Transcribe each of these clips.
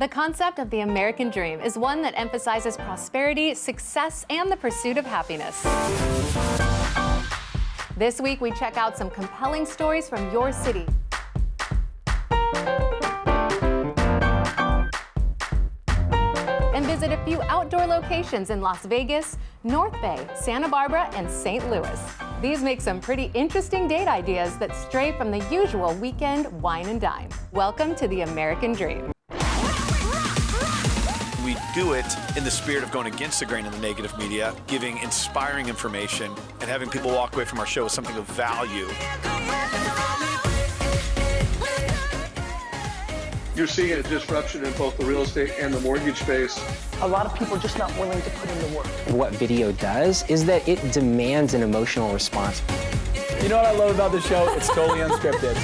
The concept of the American dream is one that emphasizes prosperity, success, and the pursuit of happiness. This week, we check out some compelling stories from your city. And visit a few outdoor locations in Las Vegas, North Bay, Santa Barbara, and St. Louis. These make some pretty interesting date ideas that stray from the usual weekend wine and dine. Welcome to the American dream. We do it in the spirit of going against the grain of the negative media, giving inspiring information, and having people walk away from our show with something of value. You're seeing a disruption in both the real estate and the mortgage space. A lot of people are just not willing to put in the work. What video does is that it demands an emotional response. You know what I love about the show? It's totally unscripted.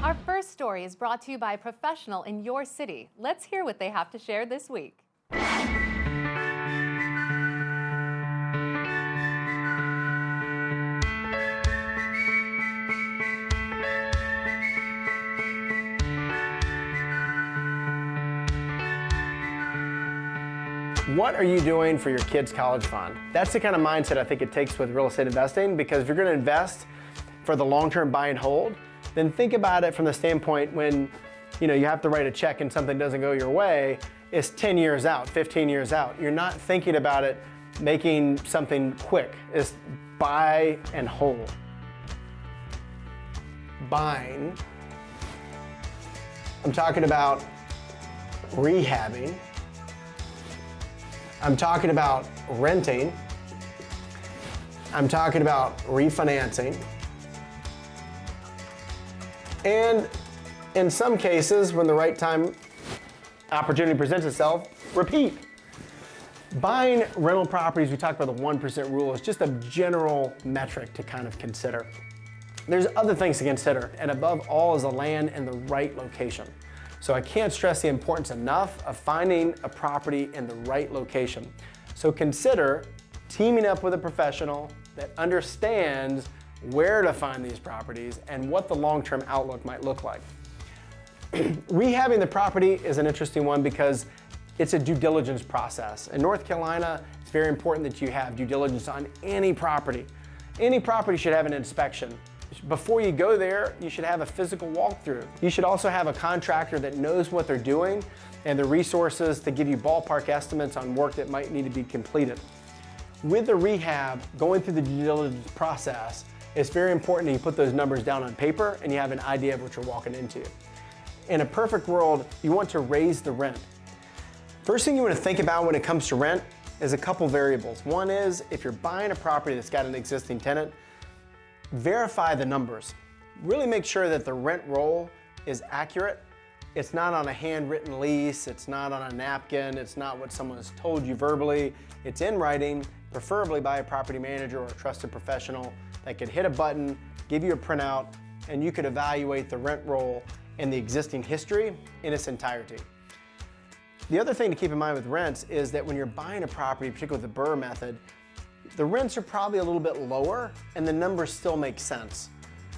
Our first story is brought to you by a professional in your city. Let's hear what they have to share this week. What are you doing for your kids' college fund? That's the kind of mindset I think it takes with real estate investing, because if you're going to invest for the long-term buy and hold, then think about it from the standpoint when you have to write a check and something doesn't go your way, it's 10 years out, 15 years out. You're not thinking about it making something quick. It's buy and hold. Buying. I'm talking about rehabbing. I'm talking about renting. I'm talking about refinancing. And in some cases, when the right time opportunity presents itself, repeat. Buying rental properties, we talked about the 1% rule, is just a general metric to kind of consider. There's other things to consider, and above all is the land in the right location. So I can't stress the importance enough of finding a property in the right location. So consider teaming up with a professional that understands where to find these properties and what the long-term outlook might look like. Rehabbing the property is an interesting one because it's a due diligence process. In North Carolina, it's very important that you have due diligence on any property. Any property should have an inspection. Before you go there, you should have a physical walkthrough. You should also have a contractor that knows what they're doing and the resources to give you ballpark estimates on work that might need to be completed. With the rehab, going through the due diligence process, it's very important that you put those numbers down on paper and you have an idea of what you're walking into. In a perfect world, you want to raise the rent. First thing you want to think about when it comes to rent is a couple variables. One is, if you're buying a property that's got an existing tenant, verify the numbers. Really make sure that the rent roll is accurate. It's not on a handwritten lease, it's not on a napkin, it's not what someone has told you verbally. It's in writing, preferably by a property manager or a trusted professional that could hit a button, give you a printout, and you could evaluate the rent roll and the existing history in its entirety. The other thing to keep in mind with rents is that when you're buying a property, particularly with the BRRRR method, the rents are probably a little bit lower and the numbers still make sense.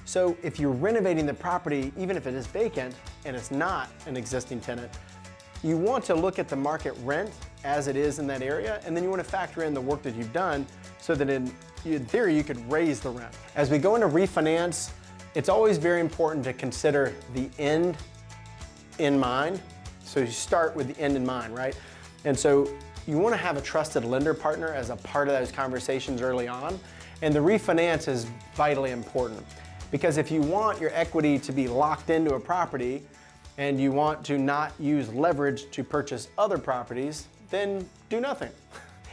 So if you're renovating the property, even if it is vacant and it's not an existing tenant, you want to look at the market rent as it is in that area, and then you want to factor in the work that you've done so that in theory you could raise the rent. As we go into refinance, it's always very important to consider the end in mind. So you start with the end in mind, right? And so you want to have a trusted lender partner as a part of those conversations early on. And the refinance is vitally important, because if you want your equity to be locked into a property and you want to not use leverage to purchase other properties, then do nothing.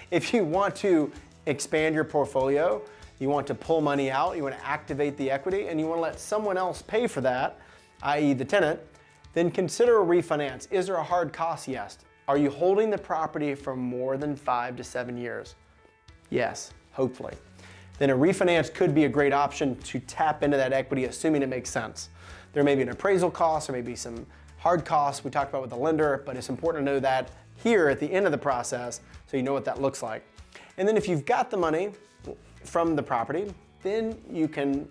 If you want to expand your portfolio, you want to pull money out, you want to activate the equity, and you want to let someone else pay for that, i.e. the tenant, then consider a refinance. Is there a hard cost? Yes. Are you holding the property for more than 5 to 7 years? Yes, hopefully. Then a refinance could be a great option to tap into that equity, assuming it makes sense. There may be an appraisal cost, there may be some hard costs we talked about with the lender, but it's important to know that here at the end of the process so you know what that looks like. And then if you've got the money from the property, then you can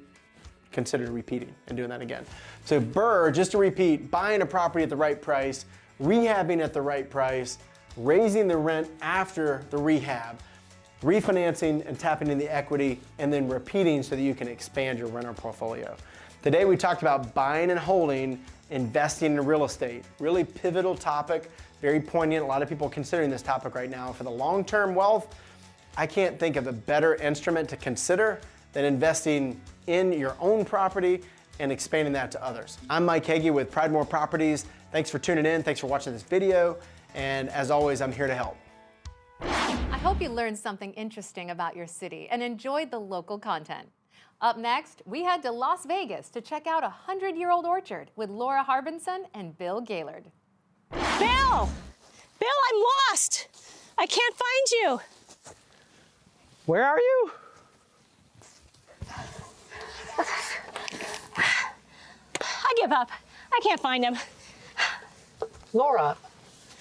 consider repeating and doing that again. So BRRRR, just to repeat, buying a property at the right price, rehabbing at the right price, raising the rent after the rehab, refinancing and tapping in the equity, and then repeating so that you can expand your rental portfolio. Today we talked about buying and holding, investing in real estate. Really pivotal topic, very poignant. A lot of people considering this topic right now. For the long-term wealth, I can't think of a better instrument to consider than investing in your own property and expanding that to others. I'm Mike Hege with Pridemore Properties. Thanks for tuning in. Thanks for watching this video. And as always, I'm here to help. I hope you learned something interesting about your city and enjoyed the local content. Up next, we head to Las Vegas to check out a 100-year-old orchard with Laura Harbinson and Bill Gaylord. Bill! Bill, I'm lost! I can't find you! Where are you? I give up. I can't find him. Laura,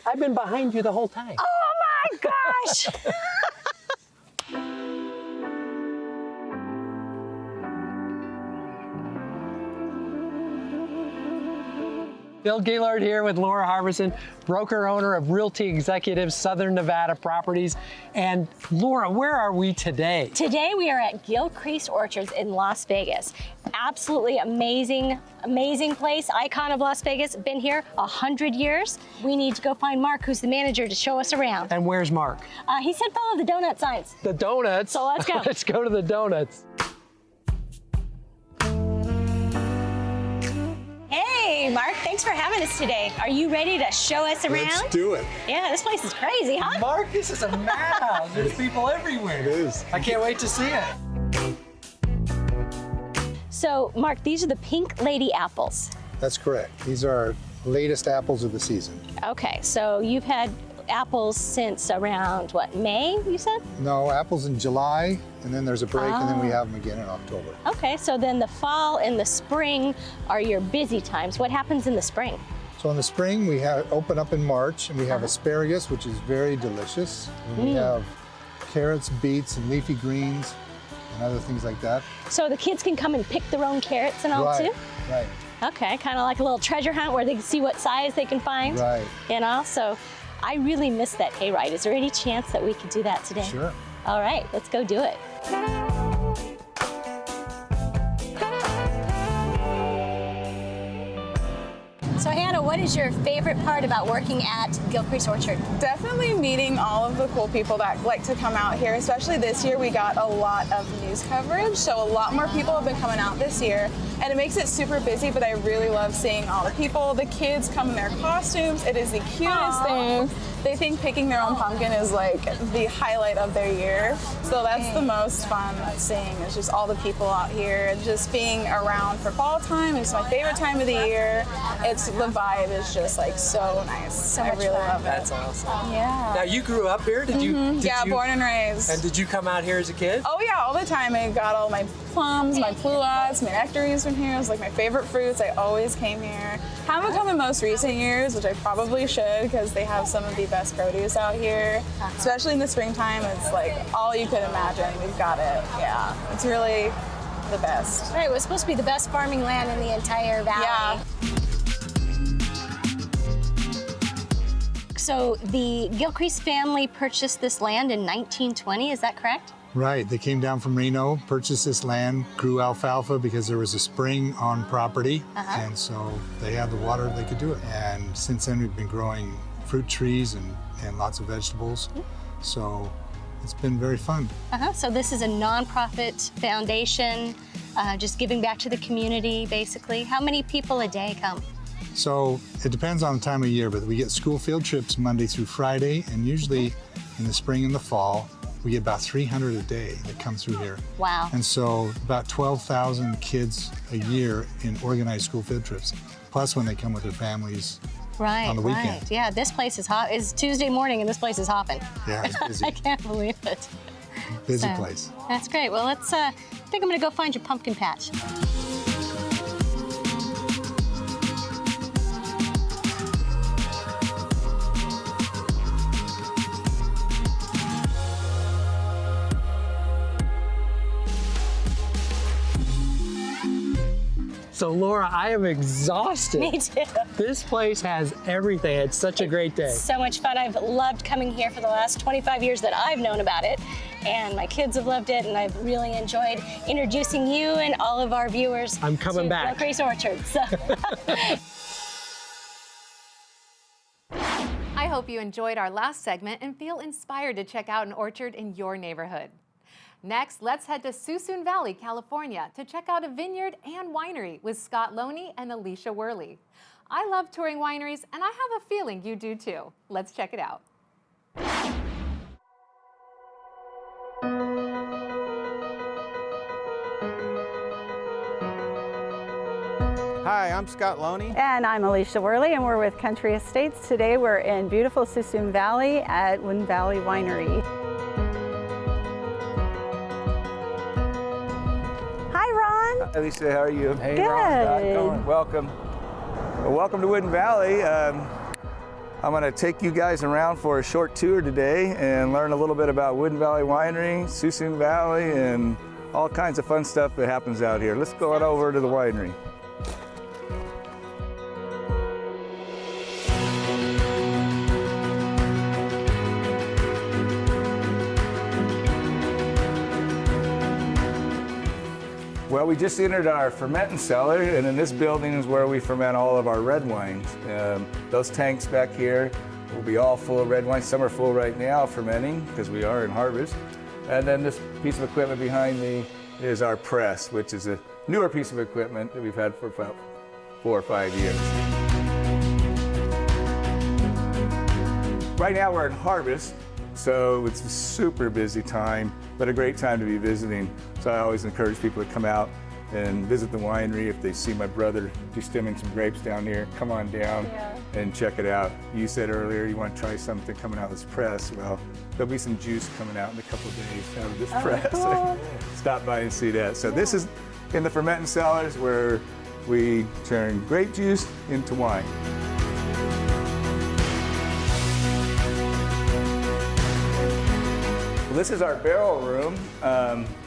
I've been behind you the whole time. Oh my gosh! Bill Gaylord here with Laura Harbinson, broker owner of Realty Executives Southern Nevada Properties. And Laura, where are we today? Today we are at Gilcrease Orchards in Las Vegas. Absolutely amazing, amazing place. Icon of Las Vegas. Been here 100 years. We need to go find Mark, who's the manager, to show us around. And where's Mark? He said follow the donut signs. The donuts. So let's go. Let's go to the donuts. Hey, Mark, thanks for having us today. Are you ready to show us around? Let's do it. Yeah, this place is crazy, huh? Mark, this is a madhouse. There's people everywhere. It is. I can't wait to see it. So, Mark, these are the Pink Lady apples. That's correct. These are our latest apples of the season. Okay, so you've had apples since around, what, May, you said? No, apples in July, and then there's a break, and then we have them again in October. Okay, so then the fall and the spring are your busy times. What happens in the spring? So in the spring, we open up in March, and we have asparagus, which is very delicious. And we have carrots, beets, and leafy greens, and other things like that. So the kids can come and pick their own carrots and all too? Right, Okay, kind of like a little treasure hunt where they can see what size they can find. right. You know, so I really miss that hayride. Is there any chance that we could do that today? Sure. All right, let's go do it. So Hannah, what is your favorite part about working at Gilcrease Orchard? Definitely meeting all of the cool people that like to come out here, especially this year we got a lot of news coverage, so a lot more people have been coming out this year, and it makes it super busy, but I really love seeing all the people. The kids come in their costumes. It is the cutest thing. They think picking their own pumpkin is like the highlight of their year, so that's the most fun seeing, is just all the people out here, just being around for fall time. It's my favorite time of the year. The vibe is just like so nice. So I much really fun. love it. That's awesome. Yeah. Now, you grew up here? Did you? Yeah, born and raised. And did you come out here as a kid? Oh yeah, all the time. I got all my plums, my pluots, my nectarines from here. It was like my favorite fruits. I always came here. Haven't come in most recent years, which I probably should, because they have some of the best produce out here. Especially in the springtime, it's like all you could imagine. We've got it. Yeah, it's really the best. Right, it was supposed to be the best farming land in the entire valley. Yeah. So the Gilcrease family purchased this land in 1920, is that correct? Right, they came down from Reno, purchased this land, grew alfalfa because there was a spring on property, and so they had the water, they could do it. And since then we've been growing fruit trees and lots of vegetables, so it's been very fun. So this is a nonprofit foundation, just giving back to the community, basically. How many people a day come? So it depends on the time of year, but we get school field trips Monday through Friday, and usually in the spring and the fall, we get about 300 a day that come through here. Wow. And so about 12,000 kids a year in organized school field trips, plus when they come with their families on the weekend. Right. Yeah, this place is hot. It's Tuesday morning and this place is hopping. Yeah, it's busy. I can't believe it. Busy place. That's great. Well, let's, I think I'm gonna go find your pumpkin patch. So Laura, I am exhausted. Me too. This place has everything. It's such a great day. So much fun. I've loved coming here for the last 25 years that I've known about it. And my kids have loved it, and I've really enjoyed introducing you and all of our viewers I'm coming to back. Real Grace Orchard. So. I hope you enjoyed our last segment and feel inspired to check out an orchard in your neighborhood. Next, let's head to Suisun Valley, California to check out a vineyard and winery with Scott Loney and Alicia Worley. I love touring wineries, and I have a feeling you do too. Let's check it out. Hi, I'm Scott Loney. And I'm Alicia Worley, and we're with Country Estates. Today we're in beautiful Suisun Valley at Wood Valley Winery. Hi, Ron. Hi, Lisa, how are you? Hey, good. Ron, how's it going? Welcome. Well, welcome to Wood Valley. I'm going to take you guys around for a short tour today and learn a little bit about Wood Valley Winery, Suisun Valley, and all kinds of fun stuff that happens out here. Let's go on over to the winery. Well, we just entered our fermenting cellar, and in this building is where we ferment all of our red wines. Those tanks back here will be all full of red wine. Some are full right now fermenting because we are in harvest. And then this piece of equipment behind me is our press, which is a newer piece of equipment that we've had for about 4 or 5 years. Right now we're in harvest, so it's a super busy time, but a great time to be visiting. So I always encourage people to come out and visit the winery. If they see my brother destemming some grapes down here, come on down and check it out. You said earlier you want to try something coming out of this press. Well, there'll be some juice coming out in a couple of days out of this press. Cool. Stop by and see that. So this is in the fermenting cellars where we turn grape juice into wine. Well, this is our barrel room.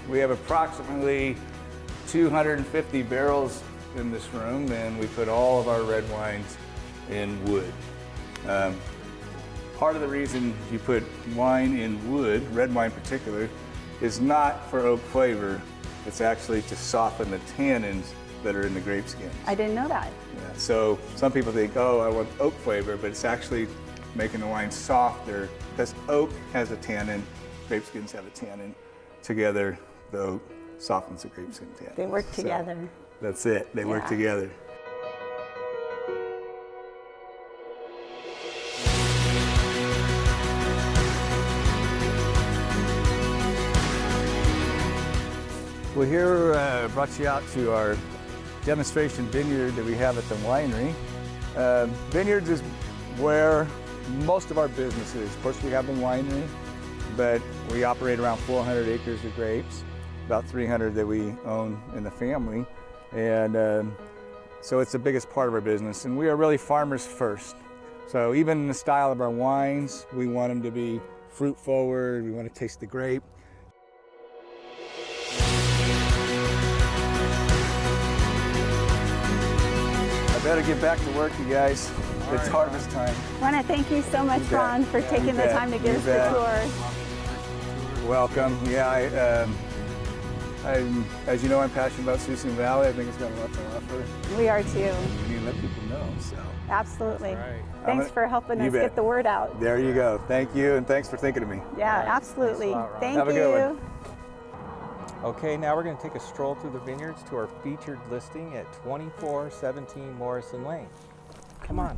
We have approximately 250 barrels in this room, and we put all of our red wines in wood. Part of the reason you put wine in wood, red wine in particular, is not for oak flavor. It's actually to soften the tannins that are in the grape skins. I didn't know that. Yeah, so some people think, oh, I want oak flavor, but it's actually making the wine softer because oak has a tannin, grape skins have a tannin. Together, the oak softens the grape skin tannin. They work together. So that's it, they work together. Well, here brought you out to our demonstration vineyard that we have at the winery. Vineyards is where most of our business is. Of course, we have the winery, but we operate around 400 acres of grapes, about 300 that we own in the family. And so it's the biggest part of our business. And we are really farmers first. So even in the style of our wines, we want them to be fruit forward. We want to taste the grape. I better get back to work, you guys. It's harvest time. I want to thank you so much, Ron, for taking the time to give us the tour. Welcome. Yeah, as you know, I'm passionate about Suisun Valley. I think it's got a lot to offer. We are too. We need to let people know. So. Absolutely. Thanks for helping us get the word out. There you go. Thank you, and thanks for thinking of me. Yeah, absolutely. Thank you. Have a good one. Okay, now we're going to take a stroll through the vineyards to our featured listing at 2417 Morrison Lane. Come on.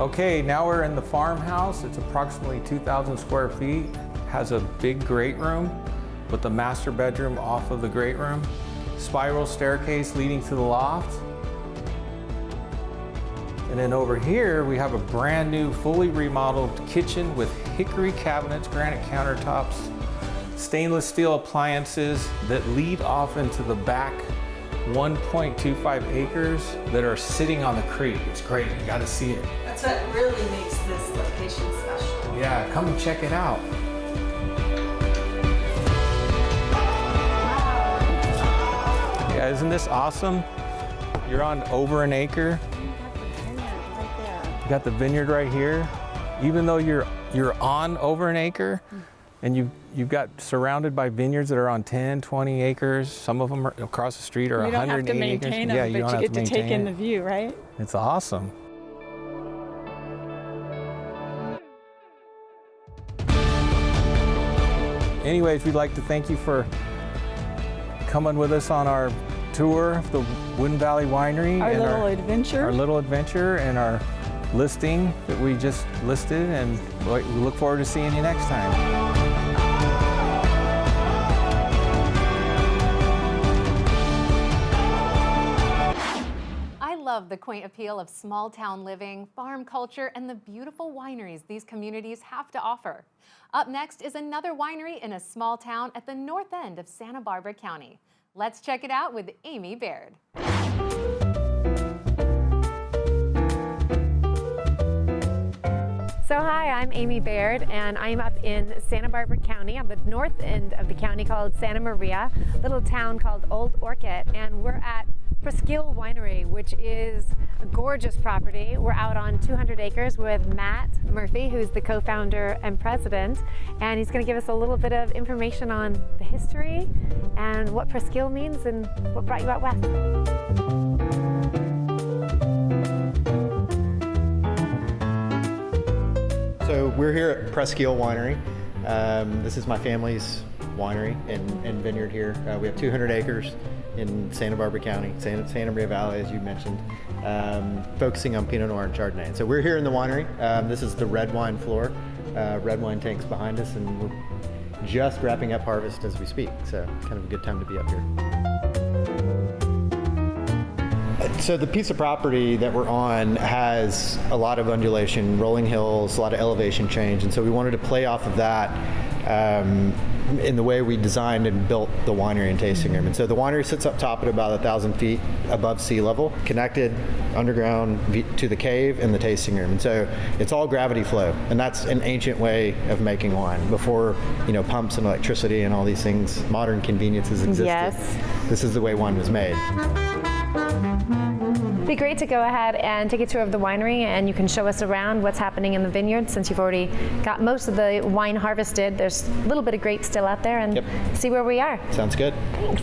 Okay, now we're in the farmhouse. It's approximately 2,000 square feet. Has a big great room with the master bedroom off of the great room. Spiral staircase leading to the loft. And then over here, we have a brand new, fully remodeled kitchen with hickory cabinets, granite countertops, stainless steel appliances that lead off into the back 1.25 acres that are sitting on the creek. It's great, you gotta see it. That's what really makes this location special. Yeah, come and check it out. isn't this awesome? You're on over an acre. You got the vineyard right here. Even though you're on over an acre, and you've got surrounded by vineyards that are on 10, 20 acres. Some of them are across the street are 180 acres. You don't have to maintain them, yeah, you but don't you have get to take in maintain the view, right? It's awesome. Anyways, we'd like to thank you for coming with us on our tour of the Wooden Valley Winery. Our little adventure. Our little adventure and our listing that we just listed, and we look forward to seeing you next time. I love the quaint appeal of small town living, farm culture, and the beautiful wineries these communities have to offer. Up next is another winery in a small town at the north end of Santa Barbara County. Let's check it out with Amy Baird. So hi, I'm Amy Baird, and I'm up in Santa Barbara County on the north end of the county called Santa Maria, a little town called Old Orchid, and we're at Presqu'île Winery, which is a gorgeous property. We're out on 200 acres with Matt Murphy, who's the co-founder and president, and he's going to give us a little bit of information on the history and what Presqu'île means and what brought you out west. So we're here at Presqu'île Winery. This is my family's winery and vineyard here. We have 200 acres in Santa Barbara County, Santa Maria Valley, as you mentioned, focusing on Pinot Noir and Chardonnay. And so we're here in the winery. This is the red wine floor, red wine tanks behind us, and we're just wrapping up harvest as we speak. So kind of a good time to be up here. So the piece of property that we're on has a lot of undulation, rolling hills, a lot of elevation change, and so we wanted to play off of that in the way we designed and built the winery and tasting room. And so the winery sits up top at about 1,000 feet above sea level, connected underground to the cave and the tasting room. And so it's all gravity flow, and that's an ancient way of making wine before, you know, pumps and electricity and all these things, modern conveniences existed. Yes. This is the way wine was made. It'd be great to go ahead and take a tour of the winery, and you can show us around what's happening in the vineyard since you've already got most of the wine harvested. There's a little bit of grapes still out there, and see where we are. Sounds good. Thanks.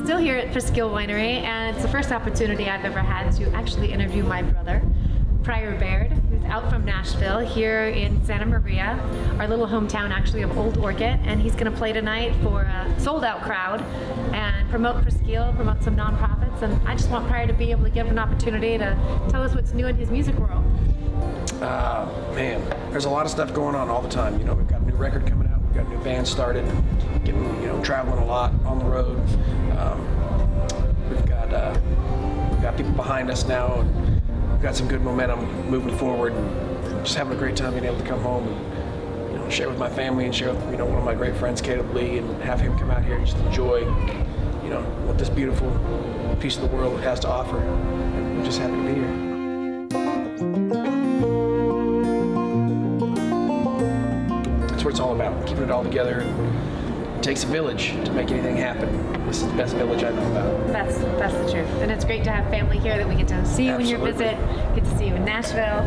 Still here at Presqu'île Winery, and it's the first opportunity I've ever had to actually interview my brother, Pryor Baird, who's out from Nashville, here in Santa Maria, our little hometown actually of Old Orchid, and he's going to play tonight for a sold-out crowd and promote Presqu'île, promote some nonprofits, and I just want Pryor to be able to give him an opportunity to tell us what's new in his music world. Man, there's a lot of stuff going on all the time. You know, we've got a new record coming out, we've got a new band started, getting, you know, traveling a lot on the road. We've got people behind us now, and we've got some good momentum moving forward, and just having a great time being able to come home and, you know, share with my family and share with, you know, one of my great friends, Caleb Lee, and have him come out here and just enjoy, you know, what this beautiful piece of the world has to offer. And we're just happy to be here. That's what it's all about, keeping it all together. It takes a village to make anything happen. This is the best village I know about. That's the truth. And it's great to have family here that we get to see you when you visit, get to see you in Nashville.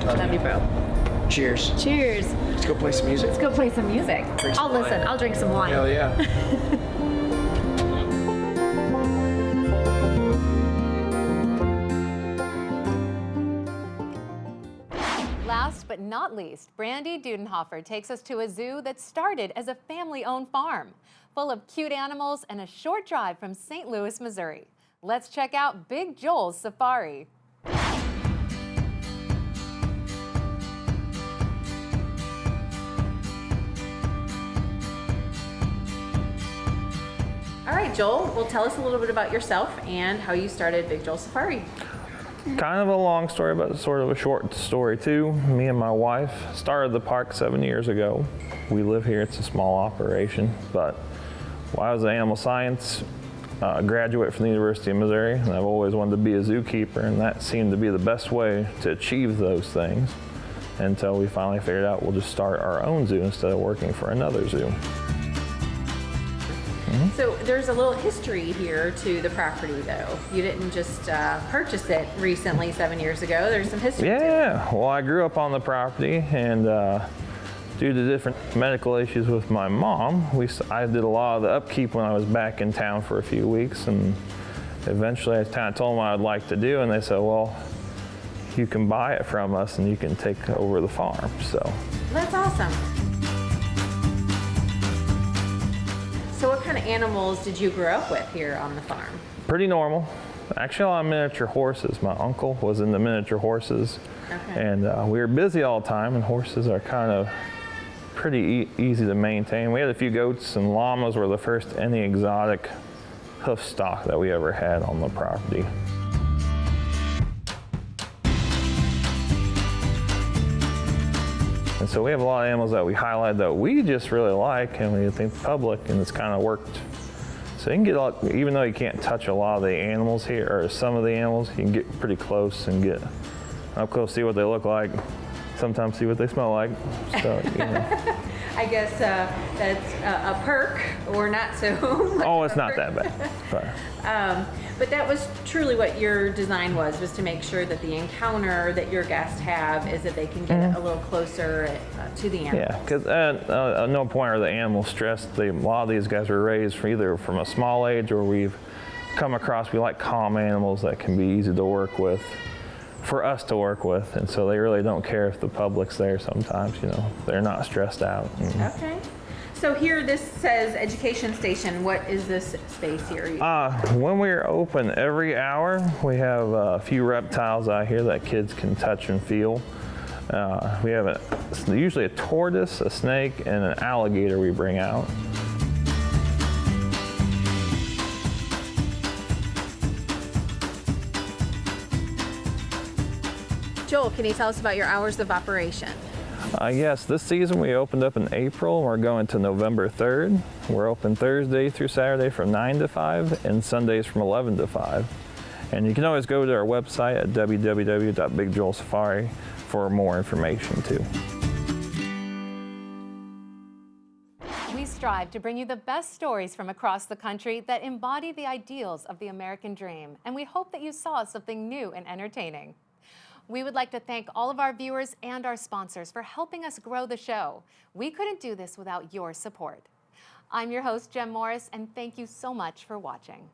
Love you, bro. Cheers. Cheers. Let's go play some music. Let's go play some music. I'll listen. I'll drink some wine. Hell yeah. Last but not least, Brandy Dudenhofer takes us to a zoo that started as a family-owned farm, full of cute animals and a short drive from St. Louis, Missouri. Let's check out Big Joel's Safari. All right, Joel, well, tell us a little bit about yourself and how you started Big Joel Safari. Kind of a long story, but sort of a short story too. Me and my wife started the park 7 years ago. We live here, it's a small operation, but I was an animal science graduate from the University of Missouri, and I've always wanted to be a zookeeper, and that seemed to be the best way to achieve those things. until we finally figured out we'll just start our own zoo instead of working for another zoo. So there's a little history here to the property, though. You didn't just purchase it recently 7 years ago. There's some history to it. Yeah, well, I grew up on the property, and due to different medical issues with my mom, I did a lot of the upkeep when I was back in town for a few weeks, and eventually I kind of told them what I'd like to do, and they said, well, you can buy it from us and you can take over the farm. So That's awesome. So what kind of animals did you grow up with here on the farm? pretty normal. Actually, a lot of miniature horses. My uncle was into miniature horses. Okay. And we were busy all the time, and horses are kind of pretty easy to maintain. We had a few goats, and llamas were the first any exotic hoof stock that we ever had on the property. And so we have a lot of animals that we highlight that we just really like, and we think the public, and it's kind of worked. So you can get a lot, even though you can't touch a lot of the animals here, or some of the animals, you can get pretty close and get up close, see what they look like, sometimes see what they smell like. So, you know. I guess that's a perk, or not so. Oh, it's not that bad. But that was truly what your design was to make sure that the encounter that your guests have is that they can get a little closer to the animal. Yeah, because at no point are the animals stressed. A lot of these guys were raised either from a small age, or we've come across, we like calm animals that can be easy to work with, for us to work with, and so they really don't care if the public's there sometimes, you know. They're not stressed out. Okay. So here this says education station. What is this space here? When we're open every hour, we have a few reptiles out here that kids can touch and feel. We have usually a tortoise, a snake, and an alligator we bring out. Joel, can you tell us about your hours of operation? Yes, this season we opened up in April, and we're going to November 3rd. We're open Thursday through Saturday from 9 to 5 and Sundays from 11 to 5. And you can always go to our website at www.bigjoelsafari for more information too. We strive to bring you the best stories from across the country that embody the ideals of the American dream, and we hope that you saw something new and entertaining. We would like to thank all of our viewers and our sponsors for helping us grow the show. We couldn't do this without your support. I'm your host, Jem Morris, and thank you so much for watching.